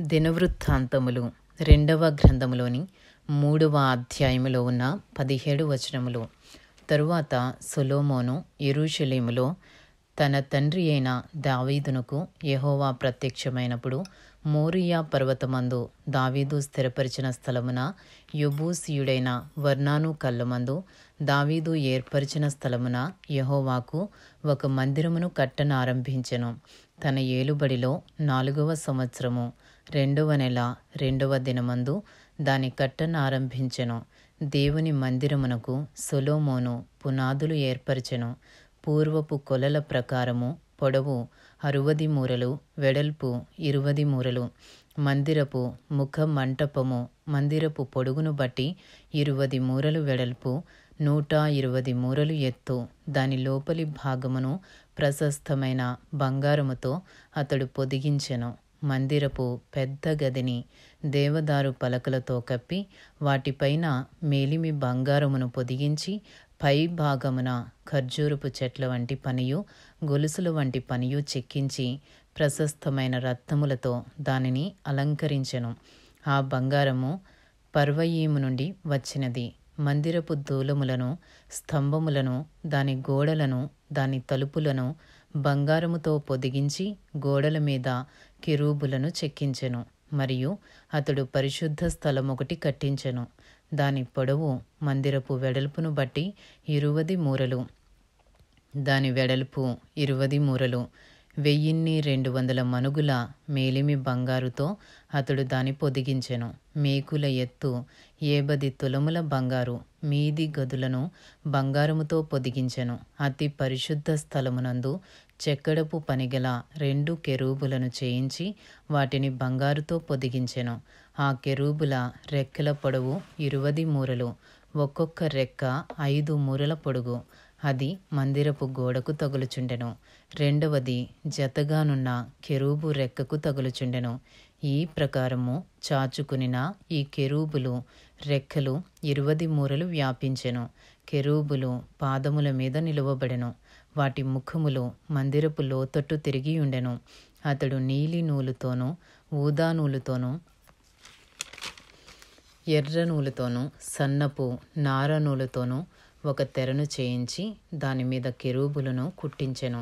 దినవృత్తాంతములు 2వ గ్రంథములోని 3వ అధ్యాయములో ఉన్న 17 వచనములు. తరువాత సొలొమోను యెరూషలేములో తన తండ్రి అయిన దావీదునకు యెహోవా ప్రత్యక్షమైనప్పుడు మోరియా పర్వతమందు దావీదు స్థిరపరిచిన స్థలమున యెబూసీయుడైన వర్నాను కళ్ళమందు దావీదు ఏర్పరిచిన స్థలమున యెహోవాకు ఒక మందిరమును కట్టనారంభించెను. తన ఏలుబడిలో 4వ సంవత్సరము 2వ నెల 2వ దినమందు దాని కట్టనారంభించెను. దేవుని మందిరమునకు సొలొమోను పునాదులు ఏర్పరచెను. పూర్వపు కొలల ప్రకారము పొడవు 60 మూరలు, వెడల్పు 20 మూరలు. మందిరపు ముఖ మంటపము మందిరపు పొడుగును బట్టి 20 మూరలు వెడల్పు, 120 మూరలు ఎత్తు. దాని లోపలి భాగమును ప్రశస్తమైన బంగారముతో అతడు పొదిగించెను. మందిరపు పెద్ద గదిని దేవదారు పలకలతో కప్పి వాటిపైన మేలిమి బంగారమును పొదిగించి పై భాగమున ఖర్జూరపు చెట్ల వంటి పనియు గొలుసుల వంటి పనియు చెక్కించి ప్రశస్తమైన రత్నములతో దానిని అలంకరించెను. ఆ బంగారము పర్వయీము నుండి వచ్చినది. మందిరపు దూలములను, స్తంభములను, దాని గోడలను, దాని తలుపులను బంగారముతో పొదిగించి గోడల మీద కెరూబులను చెక్కించెను. మరియు అతడు పరిశుద్ధ స్థలమొకటి కట్టించెను. దాని పొడవు మందిరపు వెడల్పును బట్టి 20 మూరలు, దాని వెడల్పు 20 మూరలు. 1200 మణుగుల మేలిమి బంగారుతో అతడు దాని పొదిగించెను. మేకుల ఎత్తు 80 తులముల బంగారు. మీది గదులను బంగారముతో పొదిగించెను. అతి పరిశుద్ధ స్థలమునందు చెక్కడపు పనిగల 2 కెరూబులను చేయించి వాటిని బంగారుతో పొదిగించెను. ఆ కెరూబుల రెక్కల పొడవు 20 మూరలు, ఒక్కొక్క రెక్క 5 మూరల పొడుగు. అది మందిరపు గోడకు తగులుచుండెను. రెండవది జతగానున్న కెరూబు రెక్కకు తగులుచుండెను. ఈ ప్రకారము చాచుకునిన ఈ కెరూబులు రెక్కలు 20 మూరలు వ్యాపించెను. కెరూబులు పాదముల మీద నిలువబడెను. వాటి ముఖములు మందిరపు లోతట్టు తిరిగి ఉండెను. అతడు నీలి నూలుతోనూ, ఊదా నూలుతోనూ, ఎర్ర నూలుతోనూ, సన్నపు నార నూలుతోనూ ఒక తెరను చేయించి దానిమీద కెరూబులను కుట్టించెను.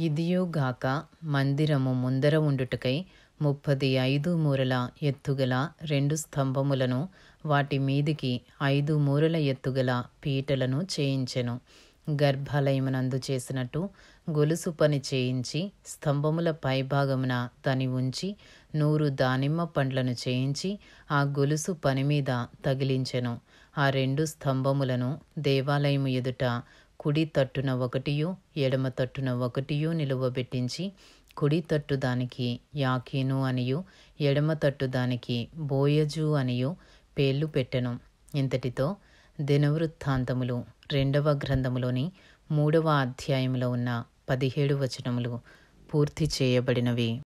ఇదియుగాక మందిరము ముందర ఉండుటకై 35 మూరల ఎత్తుగల 2 స్తంభములను, వాటి మీదికి 5 మూరల ఎత్తుగల పీటలను చేయించెను. గర్భాలయమునందు చేసినట్టు గొలుసు పని చేయించి స్తంభముల పైభాగమున దాని ఉంచి 100 దానిమ్మ పండ్లను చేయించి ఆ గొలుసు పని మీద తగిలించెను. ఆ 2 స్తంభములను దేవాలయము ఎదుట కుడి తట్టున ఒకటియు, ఎడమ తట్టున ఒకటియు నిలువబెట్టించి కుడి తట్టు దానికి యాకీను అనియు, ఎడమ తట్టు దానికి బోయజు అనియు పేర్లు పెట్టెను. ఇంతటితో దినవృత్తాంతములు 2వ గ్రంథములోని 3వ అధ్యాయములో ఉన్న 17 వచనములు పూర్తి చేయబడినవి.